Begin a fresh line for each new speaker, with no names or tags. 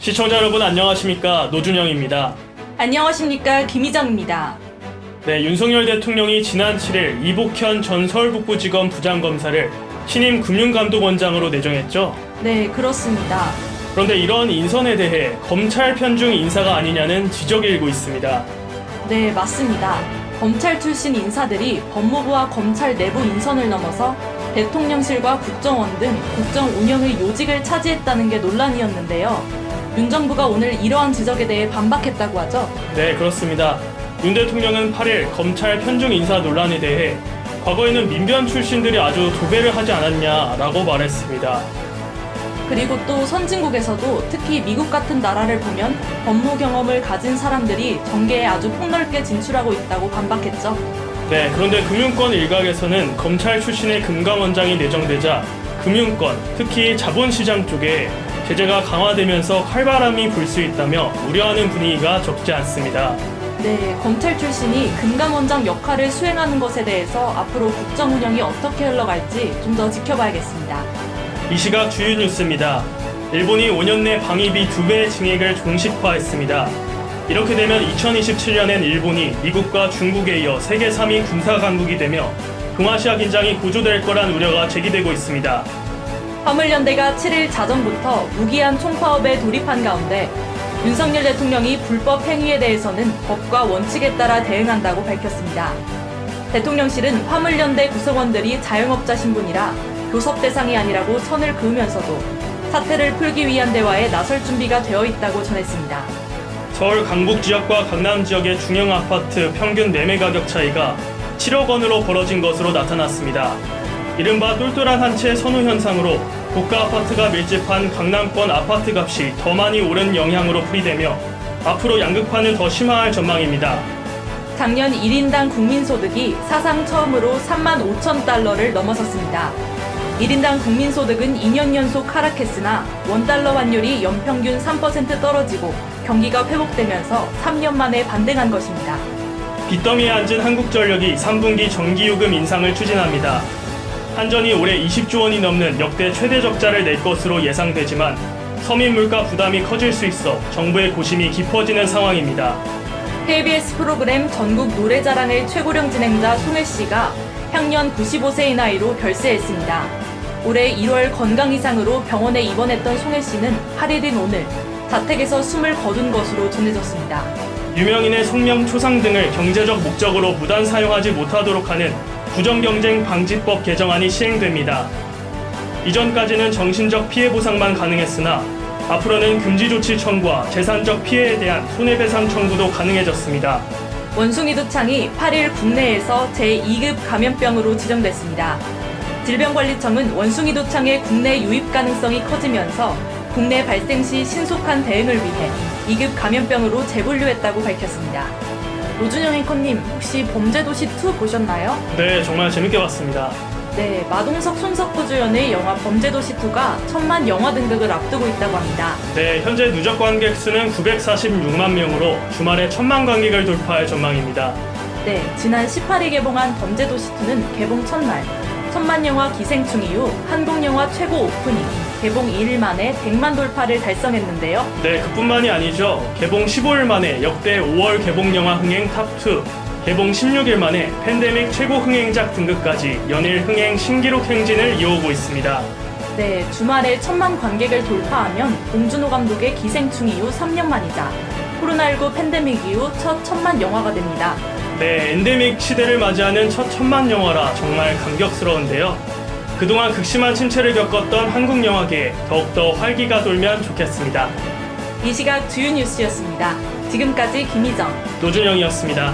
시청자 여러분 안녕하십니까, 노준영입니다.
안녕하십니까, 김희정입니다.
네, 윤석열 대통령이 지난 7일 이복현 전 서울북부지검 부장검사를 신임 금융감독원장으로 내정했죠.
네, 그렇습니다.
그런데 이런 인선에 대해 검찰 편중 인사가 아니냐는 지적이 일고 있습니다.
네, 맞습니다. 검찰 출신 인사들이 법무부와 검찰 내부 인선을 넘어서 대통령실과 국정원 등 국정 운영의 요직을 차지했다는 게 논란이었는데요. 윤 정부가 오늘 이러한 지적에 대해 반박했다고 하죠.
네, 그렇습니다. 윤 대통령은 8일 검찰 편중 인사 논란에 대해 과거에는 민변 출신들이 아주 도배를 하지 않았냐라고 말했습니다.
그리고 또 선진국에서도 특히 미국 같은 나라를 보면 법무 경험을 가진 사람들이 정계에 아주 폭넓게 진출하고 있다고 반박했죠.
네, 그런데 금융권 일각에서는 검찰 출신의 금감원장이 내정되자 금융권, 특히 자본시장 쪽에 제재가 강화되면서 칼바람이 불 수 있다며 우려하는 분위기가 적지 않습니다.
네, 검찰 출신이 금감원장 역할을 수행하는 것에 대해서 앞으로 국정 운영이 어떻게 흘러갈지 좀 더 지켜봐야겠습니다.
이 시각 주요 뉴스입니다. 일본이 5년 내 방위비 2배의 증액을 공식화했습니다. 이렇게 되면 2027년엔 일본이 미국과 중국에 이어 세계 3위 군사 강국이 되며 동아시아 긴장이 고조될 거란 우려가 제기되고 있습니다.
화물연대가 7일 자정부터 무기한 총파업에 돌입한 가운데 윤석열 대통령이 불법 행위에 대해서는 법과 원칙에 따라 대응한다고 밝혔습니다. 대통령실은 화물연대 구성원들이 자영업자 신분이라 교섭 대상이 아니라고 선을 그으면서도 사태를 풀기 위한 대화에 나설 준비가 되어 있다고 전했습니다.
서울 강북 지역과 강남 지역의 중형 아파트 평균 매매 가격 차이가 7억 원으로 벌어진 것으로 나타났습니다. 이른바 똘똘한 한 채 선호 현상으로 고가 아파트가 밀집한 강남권 아파트 값이 더 많이 오른 영향으로 풀이되며 앞으로 양극화는 더 심화할 전망입니다.
작년 1인당 국민소득이 사상 처음으로 3만 5천 달러를 넘어섰습니다. 1인당 국민소득은 2년 연속 하락했으나 원달러 환율이 연평균 3% 떨어지고 경기가 회복되면서 3년 만에 반등한 것입니다.
빚더미에 앉은 한국전력이 3분기 전기요금 인상을 추진합니다. 한전이 올해 20조 원이 넘는 역대 최대 적자를 낼 것으로 예상되지만 서민 물가 부담이 커질 수 있어 정부의 고심이 깊어지는 상황입니다.
KBS 프로그램 전국 노래자랑의 최고령 진행자 송혜 씨가 향년 95세의 나이로 별세했습니다. 올해 1월 건강 이상으로 병원에 입원했던 송혜 씨는 8일인 오늘 자택에서 숨을 거둔 것으로 전해졌습니다.
유명인의 성명 초상 등을 경제적 목적으로 무단 사용하지 못하도록 하는 부정경쟁 방지법 개정안이 시행됩니다. 이전까지는 정신적 피해 보상만 가능했으나 앞으로는 금지 조치 청구와 재산적 피해에 대한 손해배상 청구도 가능해졌습니다.
원숭이 두창이 8일 국내에서 제2급 감염병으로 지정됐습니다. 질병관리청은 원숭이 두창의 국내 유입 가능성이 커지면서 국내 발생 시 신속한 대응을 위해 2급 감염병으로 재분류했다고 밝혔습니다. 노준영 앵커님, 혹시 범죄도시2 보셨나요?
네, 정말 재밌게 봤습니다.
네, 마동석 손석구 주연의 영화 범죄도시2가 1000만 영화 등극을 앞두고 있다고 합니다.
네, 현재 누적 관객 수는 946만 명으로 주말에 1000만 관객을 돌파할 전망입니다.
네, 지난 18일 개봉한 범죄도시2는 개봉 첫날 1000만 영화 기생충 이후 한국 영화 최고 오프닝 개봉 2일 만에 100만 돌파를 달성했는데요.
네, 그뿐만이 아니죠. 개봉 15일 만에 역대 5월 개봉 영화 흥행 탑2, 개봉 16일 만에 팬데믹 최고 흥행작 등극까지 연일 흥행 신기록 행진을 이어오고 있습니다.
네, 주말에 1000만 관객을 돌파하면 봉준호 감독의 기생충 이후 3년 만이자 코로나19 팬데믹 이후 첫 1000만 영화가 됩니다.
네, 엔데믹 시대를 맞이하는 첫 1000만 영화라 정말 감격스러운데요. 그동안 극심한 침체를 겪었던 한국 영화계에 더욱더 활기가 돌면 좋겠습니다.
이 시각 주요 뉴스였습니다. 지금까지 김희정,
노준영이었습니다.